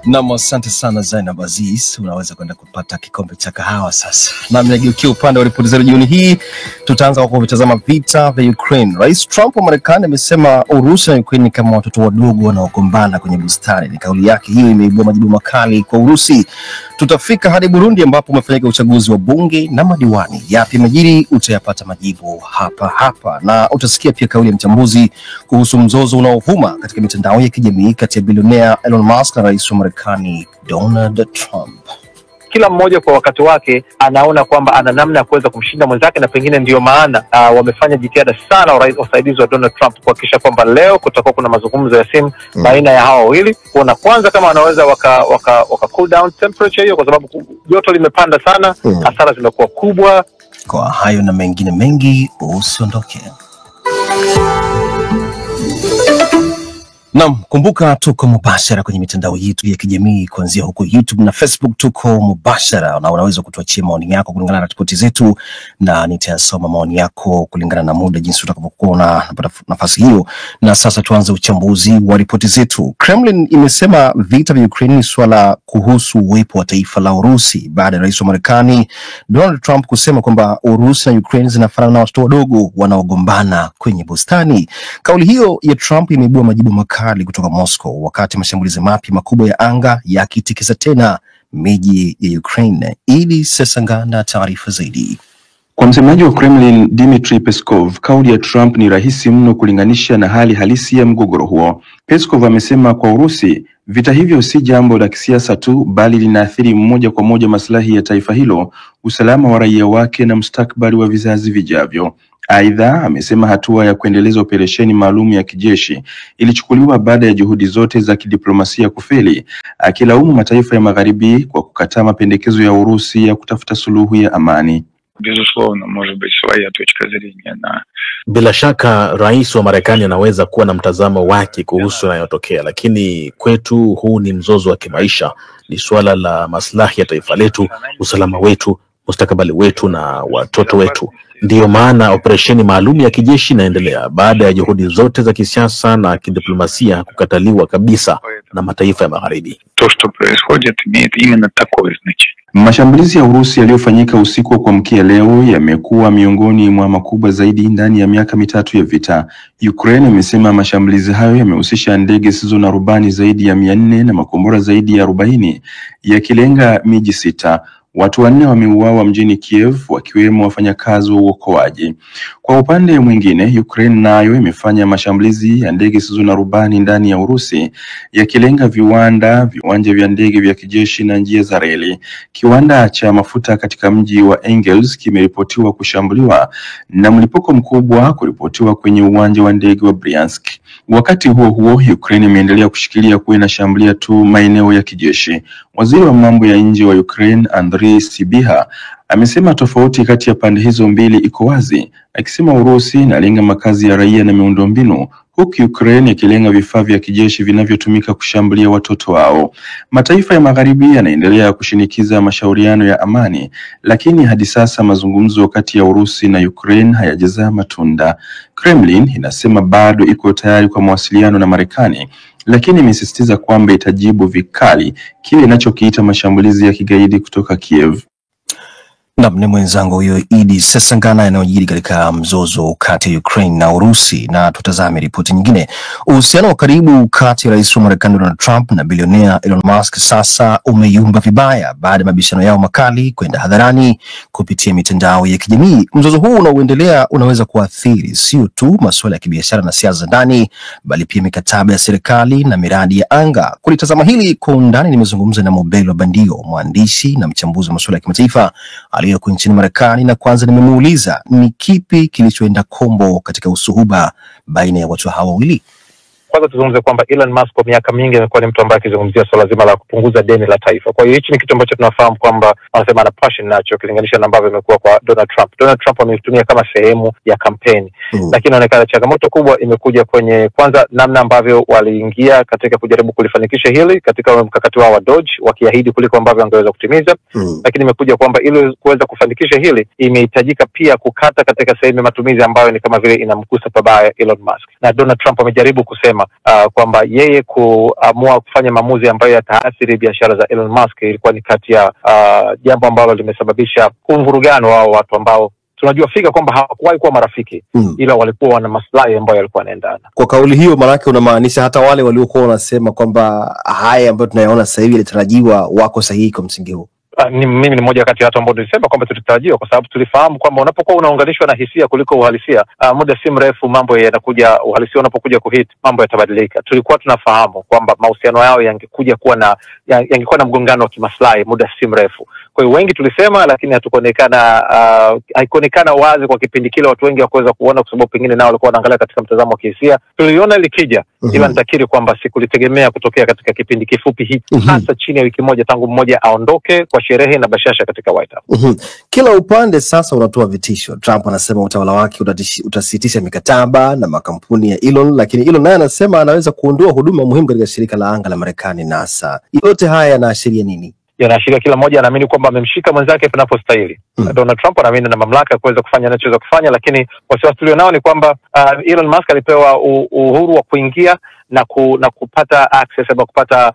Naam, asante sana Zainab Aziz. Unaweza kwenda kupata kikombe cha kahawa sasa. Na mnageukia upande wa ripoti za jioni hii. Tutaanza kwa kuvitazama vita vya Ukraine. Rais Trump wa Marekani amesema Urusi na Ukraine kama watoto wadogo wanaogombana kwenye bustani. Ni kauli yake hiyo imeibua majibu makali kwa Urusi. Tutafika hadi Burundi ambapo umefanyika uchaguzi wa bunge na madiwani. Yapi yamejiri? Utayapata majibu hapa. Na utasikia pia kauli ya mchambuzi kuhusu mzozo unaovuma katika mitandao ya kijamii kati ya bilionea Elon Musk na rais wa Marekani Donald Trump. Kila mmoja kwa wakati wake anaona kwamba ana namna ya kuweza kumshinda mwenzake, na pengine ndio maana wamefanya jitihada sana wasaidizi wa Donald Trump kuhakikisha kwamba leo kutakuwa kuna mazungumzo ya simu baina ya hao wawili, kuona kwanza kama wanaweza waka cool down temperature hiyo, kwa sababu joto limepanda sana, hasara zimekuwa kubwa. Kwa hayo na mengine mengi, usiondoke. Naam, kumbuka tuko mubashara kwenye mitandao yetu ya kijamii kuanzia huko YouTube na Facebook. Tuko mubashara na unaweza kutuachia maoni yako kulingana na ripoti zetu, na nitasoma maoni yako kulingana na muda jinsi utakavyokuwa unapata nafasi hiyo. Na sasa tuanze uchambuzi wa ripoti zetu. Kremlin imesema vita vya Ukraine ni swala kuhusu uwepo wa taifa la Urusi baada ya rais wa Marekani Donald Trump kusema kwamba Urusi na Ukraine zinafanana na watoto wadogo wanaogombana kwenye bustani. Kauli hiyo ya Trump imeibua majibu makali kutoka Moscow wakati mashambulizi mapya makubwa ya anga yakitikisa tena miji ya Ukraine. Ili sesangana taarifa zaidi. Kwa msemaji wa Kremlin Dmitry Peskov, kauli ya Trump ni rahisi mno kulinganisha na hali halisi ya mgogoro huo. Peskov amesema kwa Urusi, vita hivyo si jambo la kisiasa tu, bali linaathiri moja kwa moja maslahi ya taifa hilo, usalama wa raia wake na mustakabali wa vizazi vijavyo. Aidha, amesema hatua ya kuendeleza operesheni maalum ya kijeshi ilichukuliwa baada ya juhudi zote za kidiplomasia kufeli, akilaumu mataifa ya magharibi kwa kukataa mapendekezo ya Urusi ya kutafuta suluhu ya amani. Bila shaka rais wa Marekani anaweza kuwa na mtazamo wake kuhusu yanayotokea, lakini kwetu huu ni mzozo wa kimaisha. Ni suala la maslahi ya taifa letu, usalama wetu, mustakabali wetu na watoto wetu. Ndiyo maana operesheni maalum ya kijeshi inaendelea baada ya juhudi zote za kisiasa na kidiplomasia kukataliwa kabisa na mataifa ya magharibi. Mashambulizi ya Urusi yaliyofanyika usiku wa kuamkia leo yamekuwa miongoni mwa makubwa zaidi ndani ya miaka mitatu ya vita. Ukraine imesema mashambulizi hayo yamehusisha ndege zisizo na rubani zaidi ya 400 na makombora zaidi ya 40 yakilenga miji 6. Watu 4 wameuawa mjini Kiev, wakiwemo wafanyakazi wa uokoaji. Kwa upande mwingine, Ukraine nayo imefanya mashambulizi ya ndege zisizo na rubani ndani ya Urusi, yakilenga viwanda, viwanja vya ndege vya kijeshi na njia za reli. Kiwanda cha mafuta katika mji wa Engels kimeripotiwa kushambuliwa na mlipuko mkubwa kuripotiwa kwenye uwanja wa ndege wa Bryansk. Wakati huo huo, Ukraine imeendelea kushikilia kuwa inashambulia tu maeneo ya kijeshi. Waziri wa mambo ya nje wa Ukraine Andriy Sybiha amesema tofauti kati ya pande hizo mbili iko wazi, akisema Urusi inalenga makazi ya raia na miundombinu, huku Ukraine ikilenga vifaa vya kijeshi vinavyotumika kushambulia watoto wao. Mataifa ya magharibi yanaendelea kushinikiza mashauriano ya amani, lakini hadi sasa mazungumzo kati ya Urusi na Ukraine hayajazaa matunda. Kremlin inasema bado iko tayari kwa mawasiliano na Marekani, lakini imesisitiza kwamba itajibu vikali kile inachokiita mashambulizi ya kigaidi kutoka Kiev. Naam, ni mwenzangu huyo Idi Sesangana yanayojiri katika mzozo kati ya Ukraine na Urusi. Na tutazame ripoti nyingine. Uhusiano wa karibu kati ya rais wa Marekani Donald Trump na bilionea Elon Musk sasa umeyumba vibaya baada ya mabishano yao makali kwenda hadharani kupitia mitandao ya kijamii. Mzozo huu unaoendelea unaweza kuathiri sio tu masuala ya kibiashara na siasa za ndani, bali pia mikataba ya serikali na miradi ya anga. Kulitazama hili kwa undani nimezungumza na Mobelo Bandio, mwandishi na mchambuzi wa masuala ya kimataifa aliyeko nchini Marekani, na kwanza nimemuuliza ni kipi kilichoenda kombo katika usuhuba baina ya watu hawa wawili. Kwanza tuzungumze kwamba Elon Musk kwa miaka mingi amekuwa ni mtu ambaye akizungumzia swala zima la kupunguza deni la taifa. Kwa hiyo hichi ni kitu ambacho tunafahamu kwamba wanasema ana passion nacho, kilinganisha na ambavyo imekuwa kwa Donald Trump. Donald Trump ameitumia kama sehemu ya kampeni. Lakini inaonekana changamoto kubwa imekuja kwenye kwanza namna ambavyo waliingia katika kujaribu kulifanikisha hili katika mkakati wao wa Doge, wakiahidi kuliko ambavyo angeweza kutimiza. Lakini imekuja kwamba ili kuweza kufanikisha hili imehitajika pia kukata katika sehemu ya matumizi ambayo ni kama vile inamgusa pabaya Elon Musk. Na Donald Trump amejaribu kusema tulisema kwamba yeye kuamua kufanya maamuzi ambayo yataathiri biashara za Elon Musk ilikuwa ni kati ya jambo ambalo limesababisha kumvurugano wao watu ambao tunajua fika kwamba hawakuwahi kuwa marafiki ila walikuwa wana maslahi ambayo yalikuwa yanaendana. Kwa kauli hiyo maana unamaanisha hata wale waliokuwa wanasema kwamba haya ambayo tunayaona sasa hivi yalitarajiwa wako sahihi kwa msingi huu? Mimi ni mmoja kati ya watu ambao tulisema kwamba tulitarajiwa, kwa sababu tulifahamu kwamba unapokuwa unaunganishwa na hisia kuliko uhalisia, muda si mrefu mambo yanakuja, uhalisia unapokuja kuhit mambo yatabadilika. Tulikuwa tunafahamu kwamba mahusiano yao yangekuwa na mgongano wa kimaslahi muda si mrefu. Kwa hiyo wengi tulisema, lakini haikuonekana wazi kwa kipindi kile watu wengi wakuweza kuona, kwa sababu pengine nao walikuwa wanaangalia katika mtazamo wa kihisia. Tuliona likija, ila nitakiri kwamba sikulitegemea kutokea katika kipindi kifupi hiki, hasa chini ya wiki moja tangu mmoja aondoke kwa sherehe na bashasha katika White House. Kila upande sasa unatoa vitisho. Trump anasema utawala wake utasitisha mikataba na makampuni ya Elon, lakini Elon naye anasema anaweza kuondoa huduma muhimu katika shirika la anga la Marekani NASA. Yote haya yanaashiria nini? Yanaashiria kila mmoja anaamini kwamba amemshika mwenzake panapostahili. Donald Trump anaamini na mamlaka kuweza kufanya anachoweza kufanya, lakini wasiwasi tulionao ni kwamba Elon Musk alipewa uhuru wa kuingia na kupata access ama kupata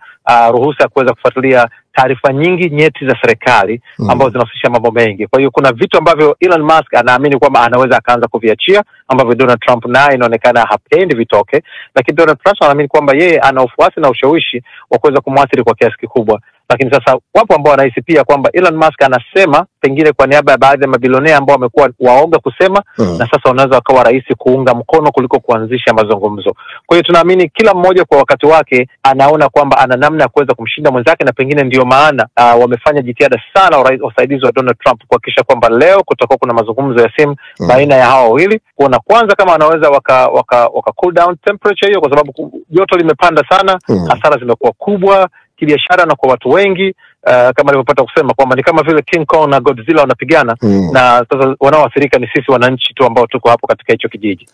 ruhusa ya kuweza kufuatilia taarifa nyingi nyeti za serikali ambazo zinahusisha mambo mengi. Kwa hiyo kuna vitu ambavyo Elon Musk anaamini kwamba anaweza akaanza kuviachia, ambavyo Donald Trump naye inaonekana hapendi vitoke, lakini Donald Trump anaamini kwamba yeye ana ufuasi na ushawishi wa kuweza kumwathiri kwa kiasi kikubwa. Lakini sasa wapo ambao wanahisi pia kwamba Elon Musk anasema pengine kwa niaba ya baadhi ya mabilionea ambao wamekuwa waoga kusema, na sasa wanaweza wakawa rahisi kuunga mkono kuliko kuanzisha mazungumzo. Kwa hiyo tunaamini kila mmoja kwa wakati wake anaona kwamba ana namna ya kuweza kumshinda mwenzake, na pengine ndio maana wamefanya jitihada sana wasaidizi wa Donald Trump kuhakikisha kwamba leo kutakuwa kuna mazungumzo ya simu baina ya hao wawili, kuona kwanza kama wanaweza waka cool down temperature hiyo, kwa sababu joto limepanda sana, hasara zimekuwa kubwa kibiashara na kwa watu wengi. Kama nilivyopata kusema kwamba ni kama vile King Kong na Godzilla wanapigana, na sasa wanaoathirika ni sisi wananchi tu ambao tuko hapo katika hicho kijiji.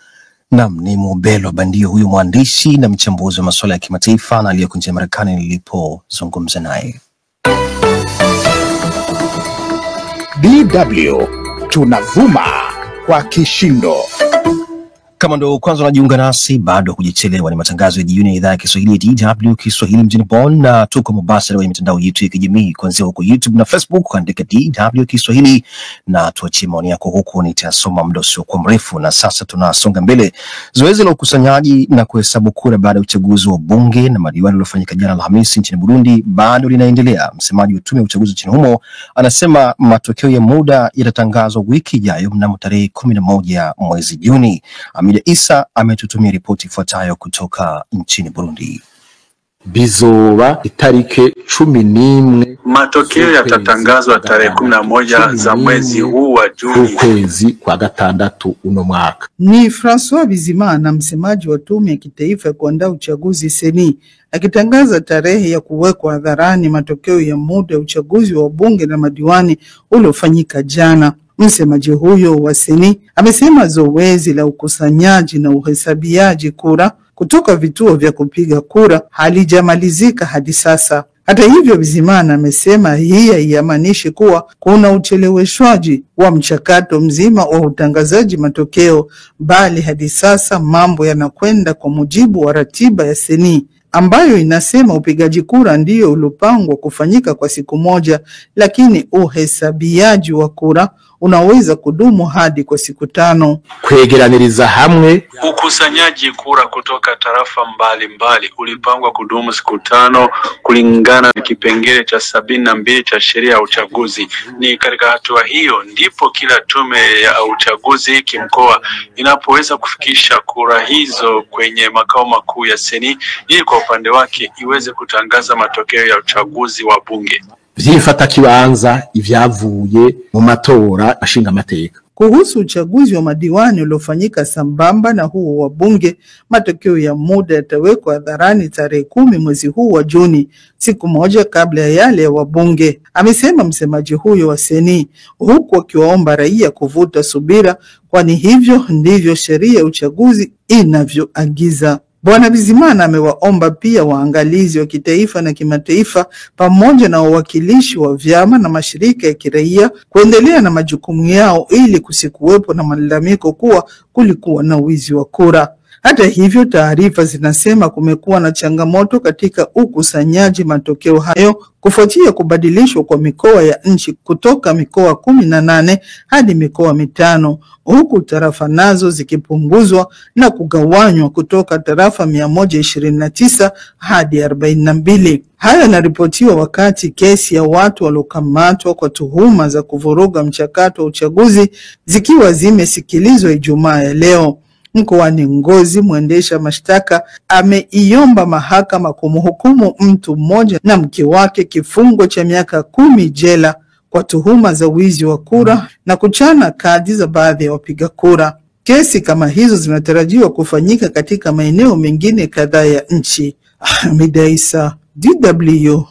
Naam, ni Mubelo Bandio huyu mwandishi na mchambuzi wa masuala ya kimataifa na aliyeko nchini Marekani nilipozungumza naye. DW tunavuma kwa kishindo. Kama ndo kwanza unajiunga nasi, bado hujachelewa. Ni matangazo ya jioni ya idhaa ya Kiswahili ya DW Kiswahili mjini Bonn, na tuko mubashara kwenye mitandao yetu ya kijamii kuanzia huko YouTube na Facebook, andika DW Kiswahili na tuachie maoni yako huko, nitasoma muda usio kwa mrefu. Na sasa tunasonga mbele. Zoezi la ukusanyaji na kuhesabu kura baada ya uchaguzi wa bunge na madiwani uliofanyika jana Alhamisi nchini Burundi bado linaendelea. Msemaji wa tume ya uchaguzi nchini humo anasema matokeo ya muda yatatangazwa wiki ijayo mnamo tarehe 11 mwezi Juni. Amida Isa ametutumia ripoti ifuatayo kutoka nchini Burundi. Bizoba itarike 11. Matokeo yatatangazwa tarehe 11 za mwezi huu wa Juni, kwezi kwa gatandatu uno mwaka. Ni François Bizimana, msemaji wa tume ya kitaifa ya kuandaa uchaguzi seni, akitangaza tarehe ya kuwekwa hadharani matokeo ya muda ya uchaguzi wa bunge na madiwani uliofanyika jana. Msemaji huyo wa seni amesema zoezi la ukusanyaji na uhesabiaji kura kutoka vituo vya kupiga kura halijamalizika hadi sasa. Hata hivyo, Bizimana amesema hii haimaanishi kuwa kuna ucheleweshwaji wa mchakato mzima wa utangazaji matokeo, bali hadi sasa mambo yanakwenda kwa mujibu wa ratiba ya seni ambayo inasema upigaji kura ndio uliopangwa kufanyika kwa siku moja, lakini uhesabiaji wa kura unaweza kudumu hadi kwa siku 5. Kwegeraniriza hamwe ukusanyaji kura kutoka tarafa mbalimbali ulipangwa kudumu siku 5 kulingana na kipengele cha 72 cha sheria ya uchaguzi. Ni katika hatua hiyo ndipo kila tume ya uchaguzi kimkoa inapoweza kufikisha kura hizo kwenye makao makuu ya seni ili kwa upande wake iweze kutangaza matokeo ya uchaguzi wa bunge. Vyifata kibanza ivyavuye mu matora ashinga amateka. Kuhusu uchaguzi wa madiwani uliofanyika sambamba na huo wa bunge, matokeo ya muda yatawekwa hadharani tarehe 10 mwezi huu wa Juni, siku moja kabla ya yale ya wabunge, amesema msemaji huyo wa seni, huku akiwaomba raia kuvuta subira, kwani hivyo ndivyo sheria ya uchaguzi inavyoagiza. Bwana Bizimana amewaomba pia waangalizi wa kitaifa na kimataifa pamoja na wawakilishi wa vyama na mashirika ya kiraia kuendelea na majukumu yao ili kusikuwepo na malalamiko kuwa kulikuwa na wizi wa kura. Hata hivyo, taarifa zinasema kumekuwa na changamoto katika ukusanyaji matokeo hayo kufuatia kubadilishwa kwa mikoa ya nchi kutoka mikoa 18 hadi mikoa 5, huku tarafa nazo zikipunguzwa na kugawanywa kutoka tarafa 129 hadi 42. Haya yanaripotiwa wakati kesi ya watu waliokamatwa kwa tuhuma za kuvuruga mchakato wa uchaguzi zikiwa zimesikilizwa Ijumaa ya leo. Mkoani Ngozi, mwendesha mashtaka ameiomba mahakama kumhukumu mtu mmoja na mke wake kifungo cha miaka 10 jela kwa tuhuma za wizi wa kura na kuchana kadi za baadhi ya wapiga kura. Kesi kama hizo zinatarajiwa kufanyika katika maeneo mengine kadhaa ya nchi. Hamida Isa, DW.